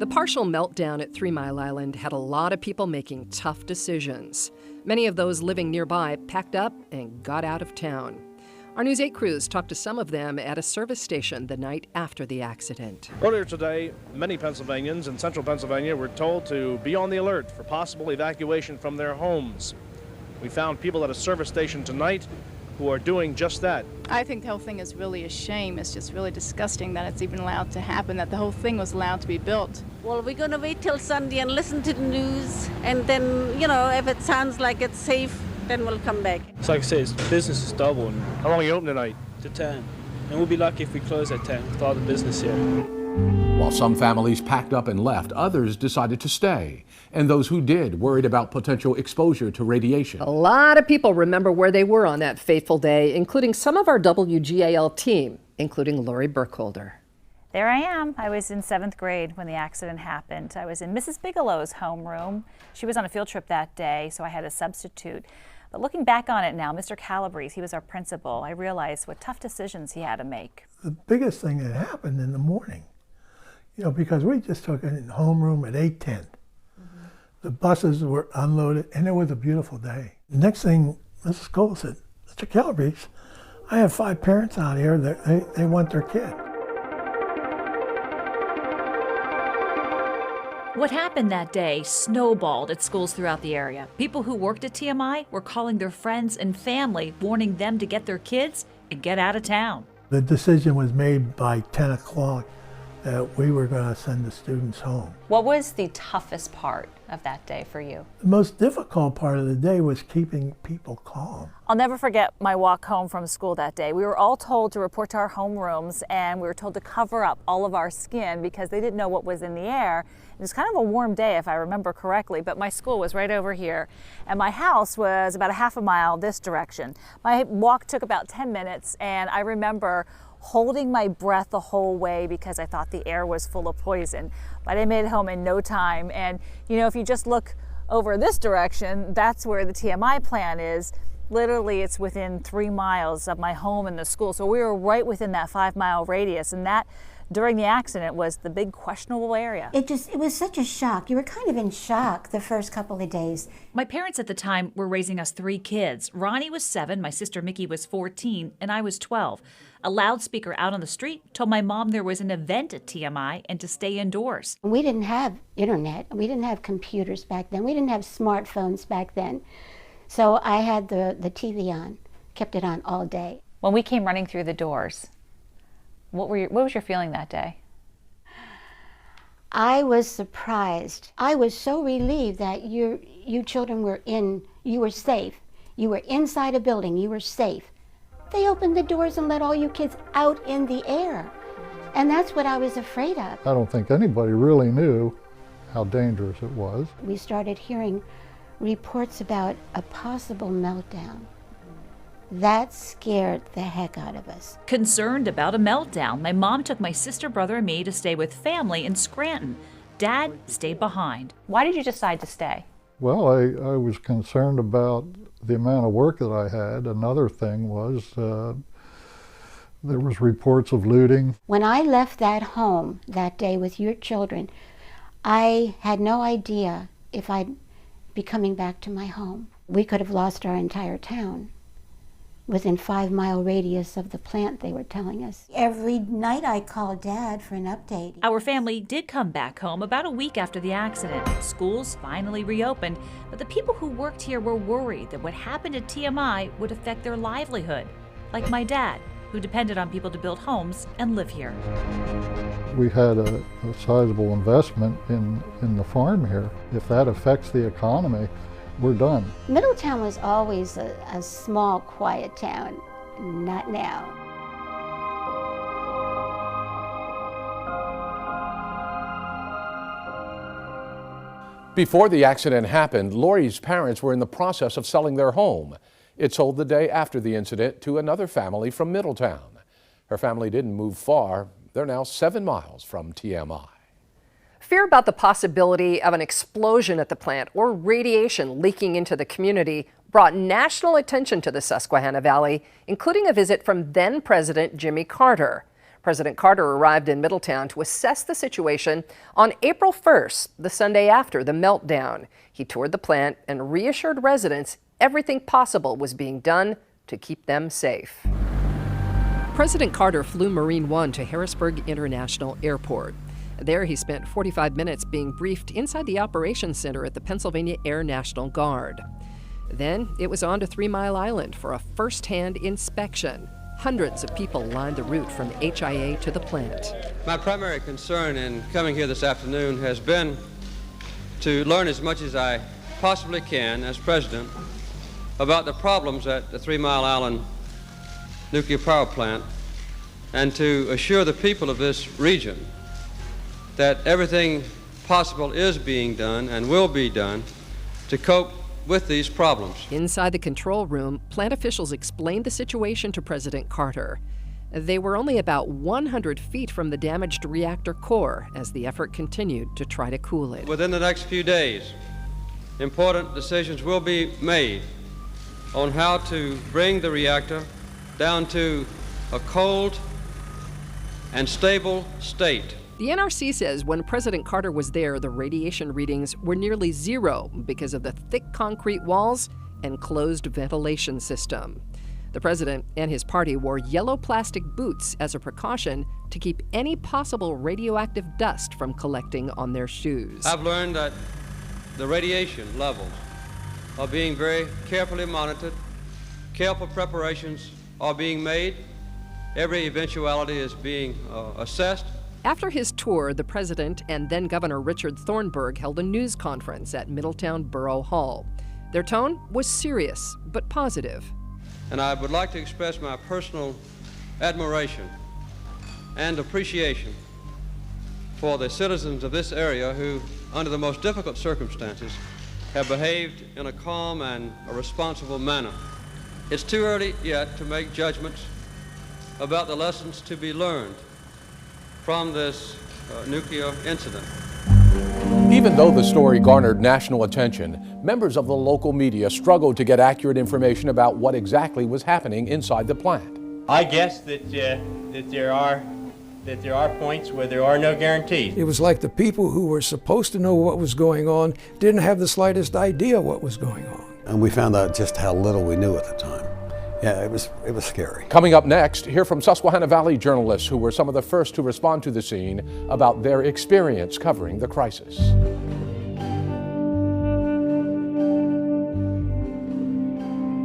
The partial meltdown at 3 Mile Island had a lot of people making tough decisions. Many of those living nearby packed up and got out of town. Our News 8 crews talked to some of them at a service station the night after the accident. Earlier today, many Pennsylvanians in central Pennsylvania were told to be on the alert for possible evacuation from their homes. We found people at a service station tonight who are doing just that. I think the whole thing is really a shame. It's just really disgusting that it's even allowed to happen, that the whole thing was allowed to be built. Well, we're going to wait till Sunday and listen to the news, and then, if it sounds like it's safe, then we'll come back. So like I said, business is double. How long are you open tonight? To 10. And we'll be lucky if we close at 10 with all the business here. While some families packed up and left, others decided to stay. And those who did worried about potential exposure to radiation. A lot of people remember where they were on that fateful day, including some of our WGAL team, including Lori Burkholder. There I am. I was in 7th grade when the accident happened. I was in Mrs. Bigelow's homeroom. She was on a field trip that day, so I had a substitute. But looking back on it now, Mr. Calabrese, he was our principal. I realized what tough decisions he had to make. The biggest thing that happened in the morning, because we just took it in homeroom at 8:10. The buses were unloaded, and it was a beautiful day. The next thing, Mrs. Cole said, Mr. Calabrese, I have 5 parents out here that they want their kid. What happened that day snowballed at schools throughout the area. People who worked at TMI were calling their friends and family, warning them to get their kids and get out of town. The decision was made by 10 o'clock that we were going to send the students home. What was the toughest part of that day for you? The most difficult part of the day was keeping people calm. I'll never forget my walk home from school that day. We were all told to report to our homerooms, and we were told to cover up all of our skin because they didn't know what was in the air. It was kind of a warm day, if I remember correctly, but my school was right over here, and my house was about a half a mile this direction. My walk took about 10 minutes, and I remember holding my breath the whole way because I thought the air was full of poison. But I made it home in no time. And if you just look over this direction, that's where the TMI plant is. Literally, it's within 3 miles of my home and the school. So we were right within that 5-mile radius. And that, during the accident, was the big questionable area. It was such a shock. You were kind of in shock the first couple of days. My parents at the time were raising us 3 kids. Ronnie was 7, my sister Mickey was 14, and I was 12. A loudspeaker out on the street told my mom there was an event at TMI and to stay indoors. We didn't have internet. We didn't have computers back then. We didn't have smartphones back then. So I had the TV on, kept it on all day. When we came running through the doors, what was your feeling that day? I was surprised. I was so relieved that you children you were safe. You were inside a building, you were safe. They opened the doors and let all you kids out in the air. And that's what I was afraid of. I don't think anybody really knew how dangerous it was. We started hearing reports about a possible meltdown. That scared the heck out of us. Concerned about a meltdown, my mom took my sister, brother, and me to stay with family in Scranton. Dad stayed behind. Why did you decide to stay? Well, I was concerned about the amount of work that I had. Another thing was there was reports of looting. When I left that home that day with your children, I had no idea if I'd be coming back to my home. We could have lost our entire town within 5-mile radius of the plant, they were telling us. Every night I called Dad for an update. Our family did come back home about a week after the accident. Schools finally reopened, but the people who worked here were worried that what happened at TMI would affect their livelihood, like my dad, who depended on people to build homes and live here. We had a sizable investment in the farm here. If that affects the economy, we're done. Middletown was always a small, quiet town. Not now. Before the accident happened, Lori's parents were in the process of selling their home. It sold the day after the incident to another family from Middletown. Her family didn't move far. They're now 7 miles from TMI. Fear about the possibility of an explosion at the plant or radiation leaking into the community brought national attention to the Susquehanna Valley, including a visit from then President Jimmy Carter. President Carter arrived in Middletown to assess the situation on April 1st, the Sunday after the meltdown. He toured the plant and reassured residents everything possible was being done to keep them safe. President Carter flew Marine One to Harrisburg International Airport. There he spent 45 minutes being briefed inside the Operations Center at the Pennsylvania Air National Guard. Then it was on to 3 Mile Island for a first-hand inspection. Hundreds of people lined the route from HIA to the plant. My primary concern in coming here this afternoon has been to learn as much as I possibly can as president about the problems at the 3 Mile Island nuclear power plant and to assure the people of this region that everything possible is being done and will be done to cope with these problems. Inside the control room, plant officials explained the situation to President Carter. They were only about 100 feet from the damaged reactor core as the effort continued to try to cool it. Within the next few days, important decisions will be made on how to bring the reactor down to a cold and stable state. The NRC says when President Carter was there, the radiation readings were nearly zero because of the thick concrete walls and closed ventilation system. The president and his party wore yellow plastic boots as a precaution to keep any possible radioactive dust from collecting on their shoes. I've learned that the radiation levels are being very carefully monitored. Careful preparations are being made. Every eventuality is being assessed. After his tour, the president and then Governor Richard Thornburgh held a news conference at Middletown Borough Hall. Their tone was serious but positive. And I would like to express my personal admiration and appreciation for the citizens of this area who, under the most difficult circumstances, have behaved in a calm and a responsible manner. It's too early yet to make judgments about the lessons to be learned from this nuclear incident. Even though the story garnered national attention, members of the local media struggled to get accurate information about what exactly was happening inside the plant. I guess that there are points where there are no guarantees. It was like the people who were supposed to know what was going on didn't have the slightest idea what was going on. And we found out just how little we knew at the time. Yeah, it was scary. Coming up next, hear from Susquehanna Valley journalists who were some of the first to respond to the scene about their experience covering the crisis.